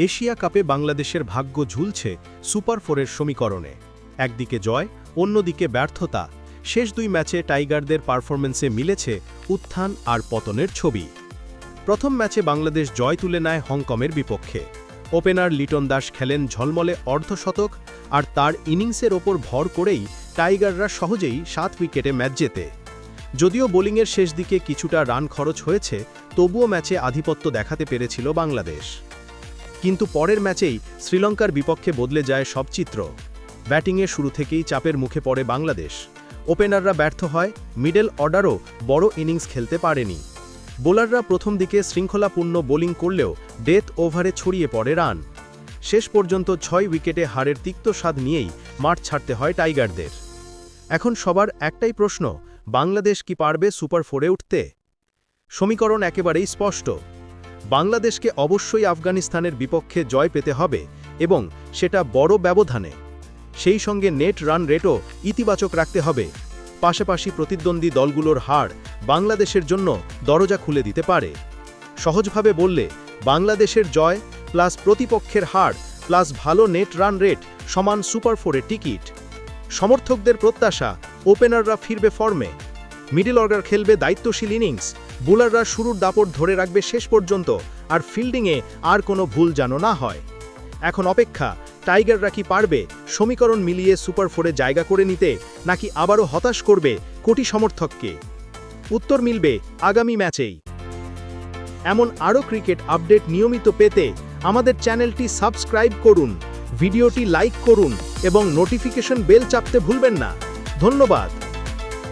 Asia কাপে বাংলাদেশের ভাগ্য ঝুলছে সুপার ফোরের সমীকরণে। একদিকে জয়, অন্যদিকে ব্যর্থতা। শেষ দুই ম্যাচে টাইগারদের পারফরম্যান্সে মিলেছে উত্থান আর পতনের ছবি। প্রথম ম্যাচে বাংলাদেশ জয় তুলে নেয় হংকংয়ের বিপক্ষে। ওপেনার লিটন দাস খেলেন ঝলমলে অর্ধশতক, আর তার ইনিংসের ওপর ভর করেই টাইগাররা সহজেই 7 উইকেটে ম্যাচ জেতে। যদিও বোলিংয়ের শেষ দিকে কিছুটা রান খরচ হয়েছে, তবুও ম্যাচে আধিপত্য দেখাতে পেরেছিল বাংলাদেশ। কিন্তু পরের ম্যাচেই শ্রীলঙ্কার বিপক্ষে বদলে যায় সব চিত্র। ব্যাটিংয়ে শুরু থেকেই চাপের মুখে পড়ে বাংলাদেশ। ওপেনাররা ব্যর্থ হয়, মিডল অর্ডারও বড় ইনিংস খেলতে পারেনি। বোলাররা প্রথম দিকে শৃঙ্খলাপূর্ণ বোলিং করলেও ডেথ ওভারে ছড়িয়ে পড়ে রান। শেষ পর্যন্ত 6 উইকেটে হারের তিক্ত স্বাদ নিয়েই মাঠ ছাড়তে হয় টাইগারদের। এখন সবার একটাই প্রশ্ন, বাংলাদেশ কি পারবে সুপার ফোরে উঠতে? সমীকরণ একেবারেই স্পষ্ট। বাংলাদেশকে অবশ্যই আফগানিস্তানের বিপক্ষে জয় পেতে হবে, এবং সেটা বড় ব্যবধানে। সেই সঙ্গে নেট রান রেটও ইতিবাচক রাখতে হবে। পাশাপাশি প্রতিদ্বন্দ্বী দলগুলোর হার বাংলাদেশের জন্য দরজা খুলে দিতে পারে। সহজভাবে বললে, বাংলাদেশের জয় প্লাস প্রতিপক্ষের হার প্লাস ভালো নেট রান রেট সমান সুপার ফোরের টিকিট। সমর্থকদের প্রত্যাশা, ওপেনাররা ফিরবে ফর্মে, মিডল অর্ডার খেলবে দায়িত্বশীল ইনিংস, বোলাররা শুরুর দাপট ধরে রাখবে শেষ পর্যন্ত, আর ফিল্ডিংয়ে আর কোনো ভুল যেন না হয়। এখন অপেক্ষা, টাইগাররা কি পারবে সমীকরণ মিলিয়ে সুপার ফোরে জায়গা করে নিতে, নাকি আবারও হতাশ করবে কোটি সমর্থককে? উত্তর মিলবে আগামী ম্যাচেই। এমন আরও ক্রিকেট আপডেট নিয়মিত পেতে আমাদের চ্যানেলটি সাবস্ক্রাইব করুন, ভিডিওটি লাইক করুন এবং নোটিফিকেশন বেল চাপতে ভুলবেন না। ধন্যবাদ।